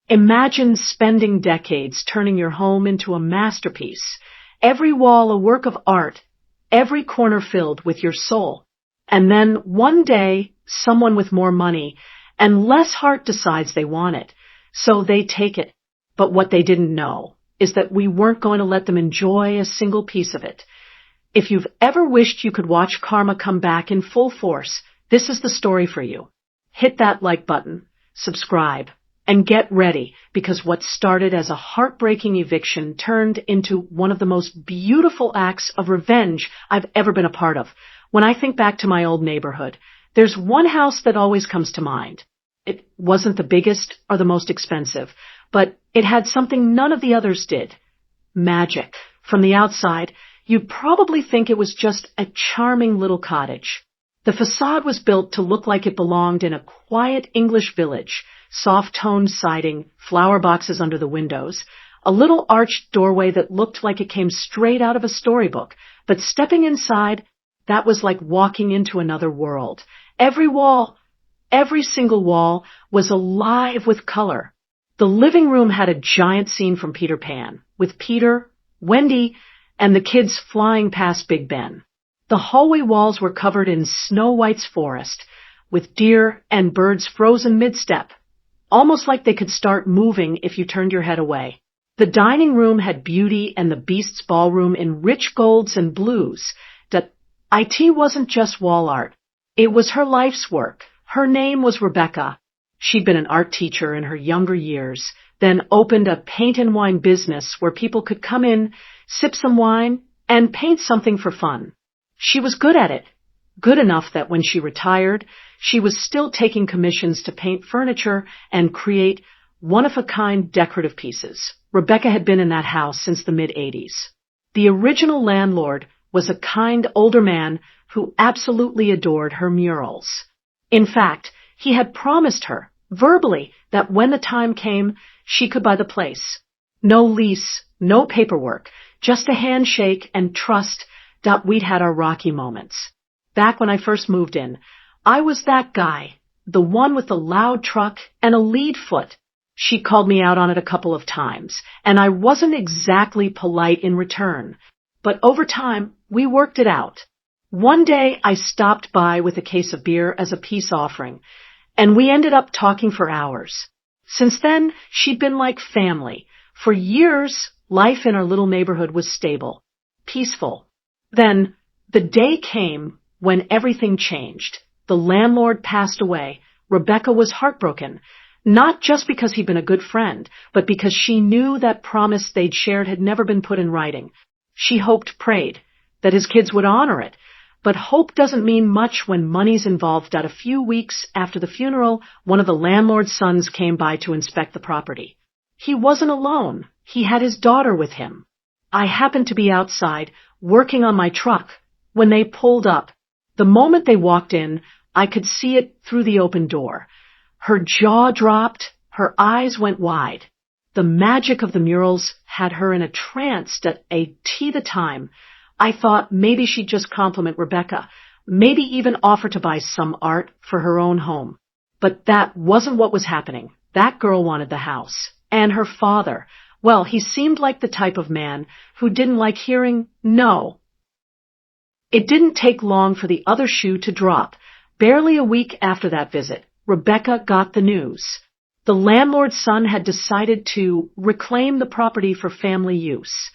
Imagine spending decades turning your home into a masterpiece, every wall a work of art, every corner filled with your soul. And then one day, someone with more money and less heart decides they want it, so they take it. But what they didn't know is that we weren't going to let them enjoy a single piece of it. If you've ever wished you could watch karma come back in full force, this is the story for you. Hit that like button, subscribe, and get ready, because what started as a heartbreaking eviction turned into one of the most beautiful acts of revenge I've ever been a part of. When I think back to my old neighborhood, there's one house that always comes to mind. It wasn't the biggest or the most expensive, but it had something none of the others did. Magic. From the outside, you'd probably think it was just a charming little cottage. The facade was built to look like it belonged in a quiet English village. Soft-toned siding, flower boxes under the windows, a little arched doorway that looked like it came straight out of a storybook. But stepping inside, that was like walking into another world. Every wall, every single wall, was alive with color. The living room had a giant scene from Peter Pan, with Peter, Wendy, and the kids flying past Big Ben. The hallway walls were covered in Snow White's forest, with deer and birds frozen mid-step, almost like they could start moving if you turned your head away. The dining room had Beauty and the Beast's ballroom in rich golds and blues. It wasn't just wall art. It was her life's work. Her name was Rebecca. She'd been an art teacher in her younger years, then opened a paint and wine business where people could come in, sip some wine, and paint something for fun. She was good at it. Good enough that when she retired, she was still taking commissions to paint furniture and create one-of-a-kind decorative pieces. Rebecca had been in that house since the mid-'80s. The original landlord was a kind older man who absolutely adored her murals. In fact, he had promised her, verbally, that when the time came, she could buy the place. No lease, no paperwork, just a handshake and trust that we'd had our rocky moments. Back when I first moved in, I was that guy, the one with the loud truck and a lead foot. She called me out on it a couple of times, and I wasn't exactly polite in return. But over time, we worked it out. One day, I stopped by with a case of beer as a peace offering, and we ended up talking for hours. Since then, she'd been like family. For years, life in our little neighborhood was stable, peaceful. Then, the day came when everything changed. The landlord passed away. Rebecca was heartbroken, not just because he'd been a good friend, but because she knew that promise they'd shared had never been put in writing. She hoped, prayed, that his kids would honor it. But hope doesn't mean much when money's involved. A few weeks after the funeral, one of the landlord's sons came by to inspect the property. He wasn't alone. He had his daughter with him. I happened to be outside, working on my truck, when they pulled up. The moment they walked in, I could see it through the open door. Her jaw dropped, her eyes went wide. The magic of the murals had her in a trance at the time. I thought maybe she'd just compliment Rebecca, maybe even offer to buy some art for her own home. But that wasn't what was happening. That girl wanted the house. And her father, well, he seemed like the type of man who didn't like hearing no. It didn't take long for the other shoe to drop. Barely a week after that visit, Rebecca got the news. The landlord's son had decided to reclaim the property for family use.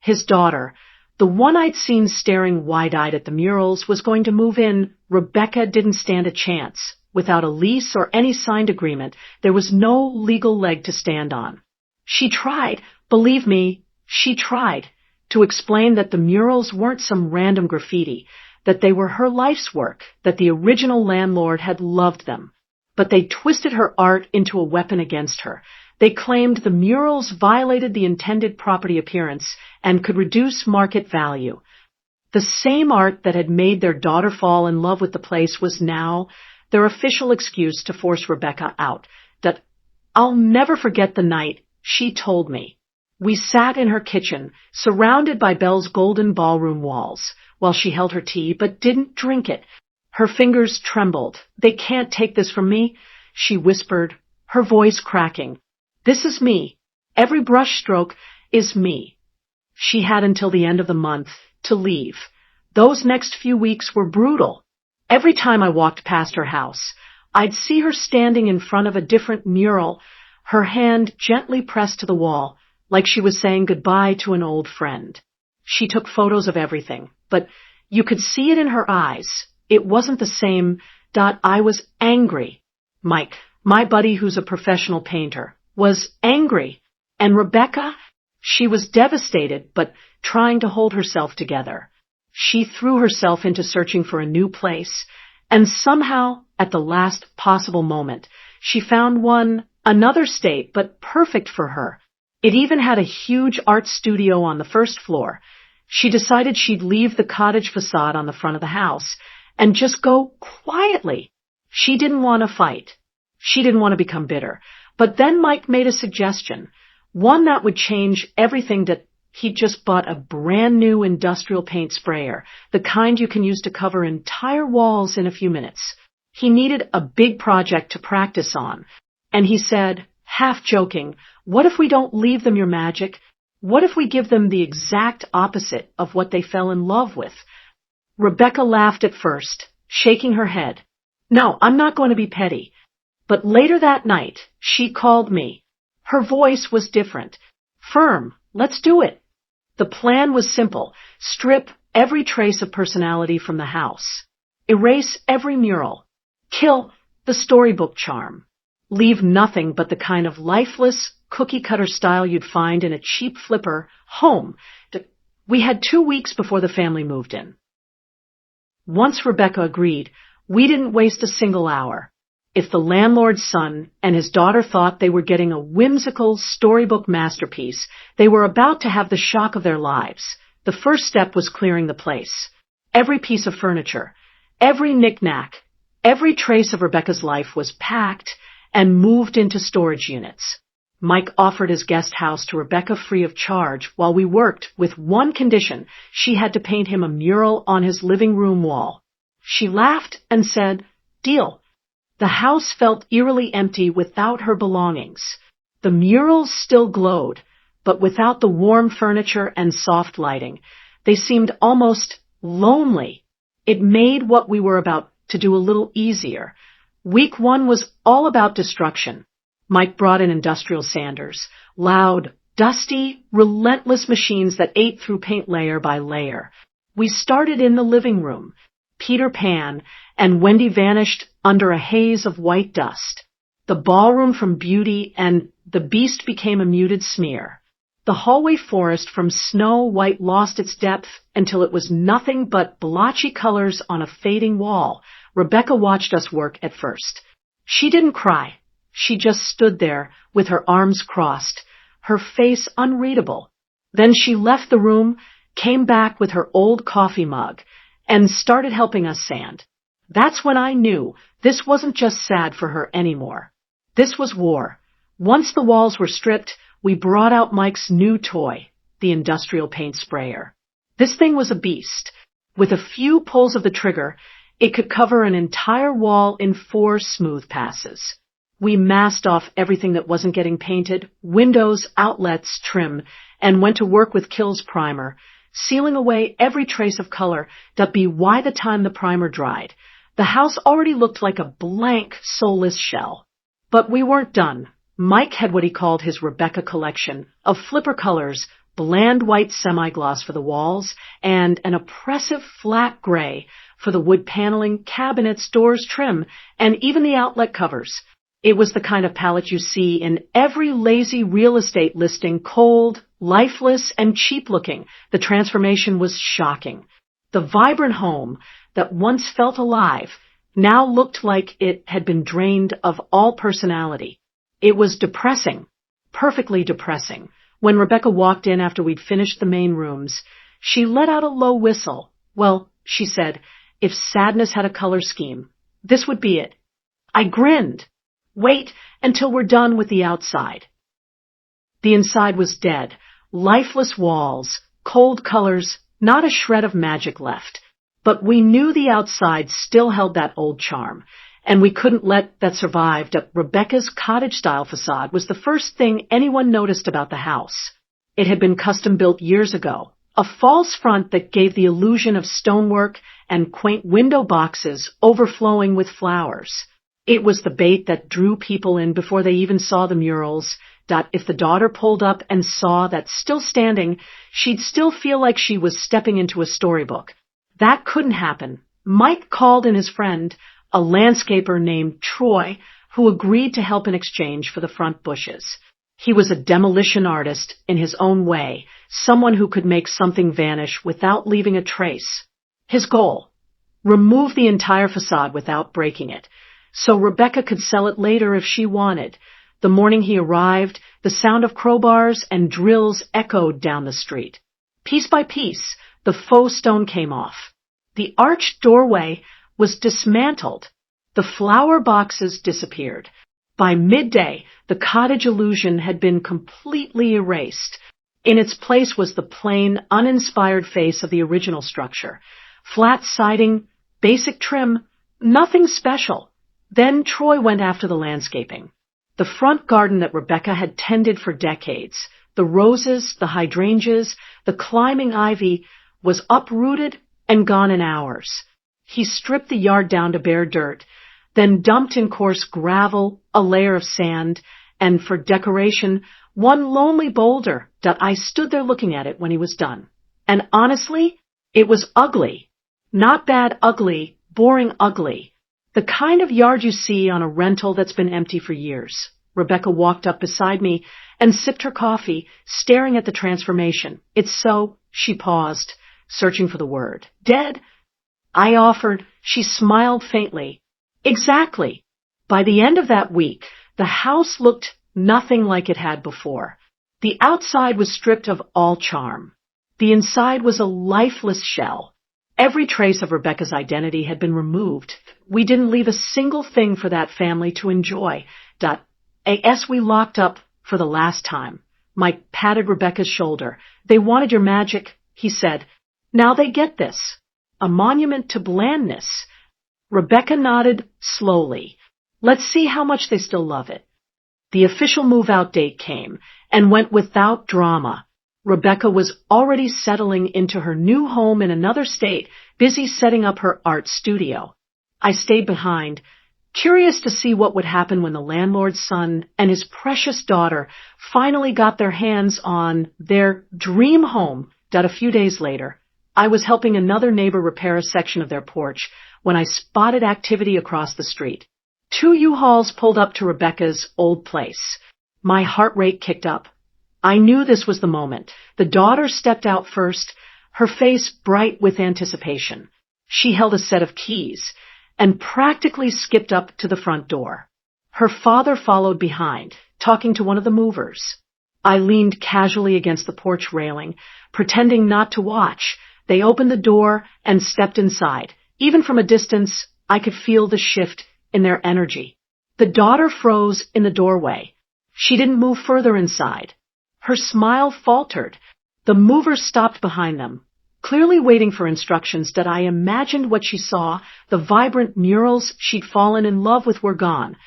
His daughter, the one I'd seen staring wide-eyed at the murals, was going to move in. Rebecca didn't stand a chance. Without a lease or any signed agreement, there was no legal leg to stand on. She tried, believe me, she tried, to explain that the murals weren't some random graffiti, that they were her life's work, that the original landlord had loved them. But they twisted her art into a weapon against her. They claimed the murals violated the intended property appearance and could reduce market value. The same art that had made their daughter fall in love with the place was now their official excuse to force Rebecca out. That I'll never forget the night she told me. We sat in her kitchen, surrounded by Belle's golden ballroom walls, while she held her tea but didn't drink it. Her fingers trembled. "They can't take this from me," she whispered, her voice cracking. This is me. Every brush stroke is me. She had until the end of the month to leave. Those next few weeks were brutal. Every time I walked past her house, I'd see her standing in front of a different mural, her hand gently pressed to the wall, like she was saying goodbye to an old friend. She took photos of everything, but you could see it in her eyes. It wasn't the same. I was angry. Mike, my buddy who's a professional painter, was angry. And Rebecca, she was devastated, but trying to hold herself together. She threw herself into searching for a new place, and somehow, at the last possible moment, she found one, another state, but perfect for her. It even had a huge art studio on the first floor. She decided she'd leave the cottage facade on the front of the house and just go quietly. She didn't want to fight. She didn't want to become bitter. But then Mike made a suggestion, one that would change everything. That he'd just bought a brand new industrial paint sprayer, the kind you can use to cover entire walls in a few minutes. He needed a big project to practice on. And he said, half joking, what if we don't leave them your magic? What if we give them the exact opposite of what they fell in love with? Rebecca laughed at first, shaking her head. No, I'm not going to be petty. But later that night, she called me. Her voice was different. Firm. Let's do it. The plan was simple. Strip every trace of personality from the house. Erase every mural. Kill the storybook charm. Leave nothing but the kind of lifeless, cookie-cutter style you'd find in a cheap flipper home. We had 2 weeks before the family moved in. Once Rebecca agreed, we didn't waste a single hour. If the landlord's son and his daughter thought they were getting a whimsical storybook masterpiece, they were about to have the shock of their lives. The first step was clearing the place. Every piece of furniture, every knick-knack, every trace of Rebecca's life was packed and moved into storage units. Mike offered his guest house to Rebecca free of charge while we worked, with one condition: she had to paint him a mural on his living room wall. She laughed and said, "Deal." The house felt eerily empty without her belongings. The murals still glowed, but without the warm furniture and soft lighting. They seemed almost lonely. It made what we were about to do a little easier. Week 1 was all about destruction. Mike brought in industrial sanders, loud, dusty, relentless machines that ate through paint layer by layer. We started in the living room. Peter Pan and Wendy vanished under a haze of white dust. The ballroom from Beauty and the Beast became a muted smear. The hallway forest from Snow White lost its depth until it was nothing but blotchy colors on a fading wall. Rebecca watched us work at first. She didn't cry. She just stood there with her arms crossed, her face unreadable. Then she left the room, came back with her old coffee mug, and started helping us sand. That's when I knew this wasn't just sad for her anymore. This was war. Once the walls were stripped, we brought out Mike's new toy, the industrial paint sprayer. This thing was a beast. With a few pulls of the trigger, it could cover an entire wall in 4 smooth passes. We masked off everything that wasn't getting painted, windows, outlets, trim, and went to work with Kill's primer, sealing away every trace of color. That'd be why the time the primer dried, the house already looked like a blank, soulless shell. But we weren't done. Mike had what he called his Rebecca collection of flipper colors, bland white semi-gloss for the walls, and an oppressive flat gray for the wood paneling, cabinets, doors, trim, and even the outlet covers. It was the kind of palette you see in every lazy real estate listing, cold, lifeless, and cheap-looking. The transformation was shocking. The vibrant home that once felt alive now looked like it had been drained of all personality. It was depressing, perfectly depressing. When Rebecca walked in after we'd finished the main rooms, she let out a low whistle. Well, she said, if sadness had a color scheme, this would be it. I grinned. Wait until we're done with the outside. The inside was dead, lifeless walls, cold colors, not a shred of magic left. But we knew the outside still held that old charm, and we couldn't let that survive. Rebecca's cottage-style facade was the first thing anyone noticed about the house. It had been custom-built years ago, a false front that gave the illusion of stonework and quaint window boxes overflowing with flowers. It was the bait that drew people in before they even saw the murals. If the daughter pulled up and saw that still standing, she'd still feel like she was stepping into a storybook. That couldn't happen. Mike called in his friend, a landscaper named Troy, who agreed to help in exchange for the front bushes. He was a demolition artist in his own way, someone who could make something vanish without leaving a trace. His goal: remove the entire facade without breaking it, so Rebecca could sell it later if she wanted. The morning he arrived, the sound of crowbars and drills echoed down the street. Piece by piece, the faux stone came off. The arched doorway was dismantled. The flower boxes disappeared. By midday, the cottage illusion had been completely erased. In its place was the plain, uninspired face of the original structure. Flat siding, basic trim, nothing special. Then Troy went after the landscaping. The front garden that Rebecca had tended for decades, the roses, the hydrangeas, the climbing ivy, was uprooted and gone in hours. He stripped the yard down to bare dirt, then dumped in coarse gravel, a layer of sand, and for decoration, one lonely boulder. I stood there looking at it when he was done. And honestly, it was ugly. Not bad ugly, boring ugly. The kind of yard you see on a rental that's been empty for years. Rebecca walked up beside me and sipped her coffee, staring at the transformation. It's so, she paused, searching for the word. Dead? I offered. She smiled faintly. Exactly. By the end of that week, the house looked nothing like it had before. The outside was stripped of all charm. The inside was a lifeless shell. Every trace of Rebecca's identity had been removed. We didn't leave a single thing for that family to enjoy. As we locked up for the last time, Mike patted Rebecca's shoulder. They wanted your magic, he said. Now they get this. A monument to blandness. Rebecca nodded slowly. Let's see how much they still love it. The official move-out date came and went without drama. Rebecca was already settling into her new home in another state, busy setting up her art studio. I stayed behind, curious to see what would happen when the landlord's son and his precious daughter finally got their hands on their dream home. A few days later, I was helping another neighbor repair a section of their porch when I spotted activity across the street. 2 U-Hauls pulled up to Rebecca's old place. My heart rate kicked up. I knew this was the moment. The daughter stepped out first, her face bright with anticipation. She held a set of keys and practically skipped up to the front door. Her father followed behind, talking to one of the movers. I leaned casually against the porch railing, pretending not to watch. They opened the door and stepped inside. Even from a distance, I could feel the shift in their energy. The daughter froze in the doorway. She didn't move further inside. Her smile faltered. The movers stopped behind them, clearly waiting for instructions. I imagined what she saw. The vibrant murals she'd fallen in love with were gone,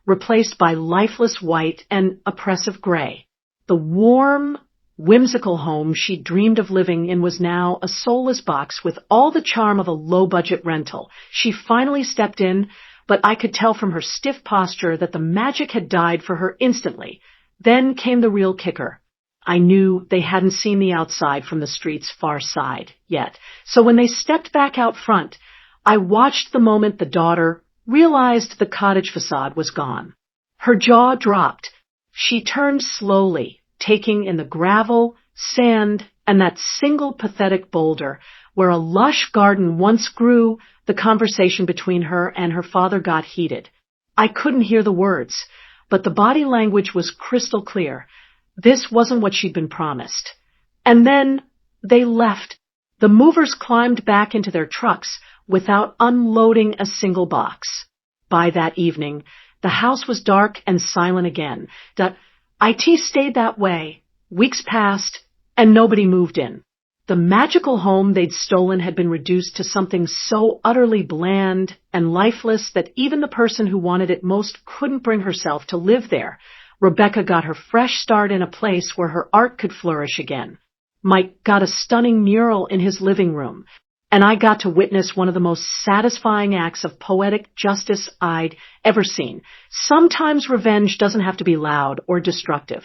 replaced by lifeless white and oppressive gray. The warm, whimsical home she dreamed of living in was now a soulless box with all the charm of a low-budget rental. She finally stepped in, but I could tell from her stiff posture that the magic had died for her instantly. Then came the real kicker. I knew they hadn't seen the outside from the street's far side yet. So when they stepped back out front, I watched the moment the daughter realized the cottage facade was gone. Her jaw dropped. She turned slowly, taking in the gravel, sand, and that single pathetic boulder where a lush garden once grew. The conversation between her and her father got heated. I couldn't hear the words, but the body language was crystal clear. This wasn't what she'd been promised. And then they left. The movers climbed back into their trucks without unloading a single box. By that evening, the house was dark and silent again. IT stayed that way. Weeks passed, and nobody moved in. The magical home they'd stolen had been reduced to something so utterly bland and lifeless that even the person who wanted it most couldn't bring herself to live there. Rebecca got her fresh start in a place where her art could flourish again. Mike got a stunning mural in his living room, and I got to witness one of the most satisfying acts of poetic justice I'd ever seen. Sometimes revenge doesn't have to be loud or destructive.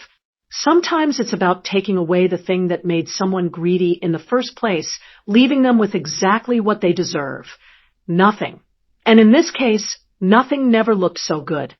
Sometimes it's about taking away the thing that made someone greedy in the first place, leaving them with exactly what they deserve. Nothing. And in this case, nothing never looked so good.